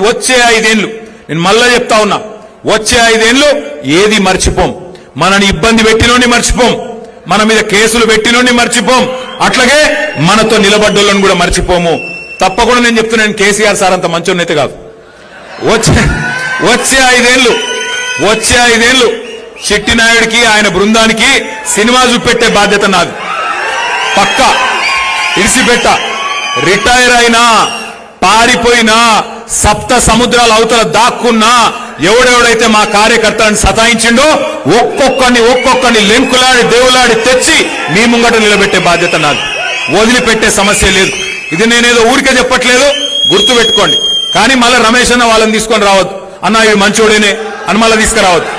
వచ్చే 5 ఏళ్లు నేను మళ్ళా చెప్తా ఉన్నా, వచ్చే 5 ఏళ్లు ఏది మర్చిపోం. మనని ఇబ్బంది పెట్టినోని మర్చిపోం, మన మీద కేసులు పెట్టినోని మర్చిపోం, అట్లాగే మనతో నిలబడ్డోళ్ళని కూడా మర్చిపోము. తప్పకుండా నేను చెప్తున్నాను, కేసీఆర్ సార్ అంత మంచోన్నైతే కాదు. వచ్చే 5 ఏళ్లు చిట్టినాయుడికి ఆయన బృందానికి సినిమా చూపెట్టే బాధ్యత నాది. పక్కా ఇడిసిపెట్ట. రిటైర్ అయినా, పారిపోయినా, సప్త సముద్రాల అవతల దాక్కున్నా, ఎవడెవడైతే మా కార్యకర్తలను సతాయించిండో ఒక్కొక్కరిని లెంకులాడి దేవులాడి తెచ్చి మీ ముంగట నిలబెట్టే బాధ్యత నాది. వదిలిపెట్టే సమస్య లేదు. ఇది నేనేదో ఊరికే చెప్పట్లేదు, గుర్తు పెట్టుకోండి. కానీ మళ్ళీ రమేష్ అన్న వాళ్ళని తీసుకొని రావద్దు, అన్న ఇవి మంచోడేనే అని మళ్ళీ తీసుకురావద్దు.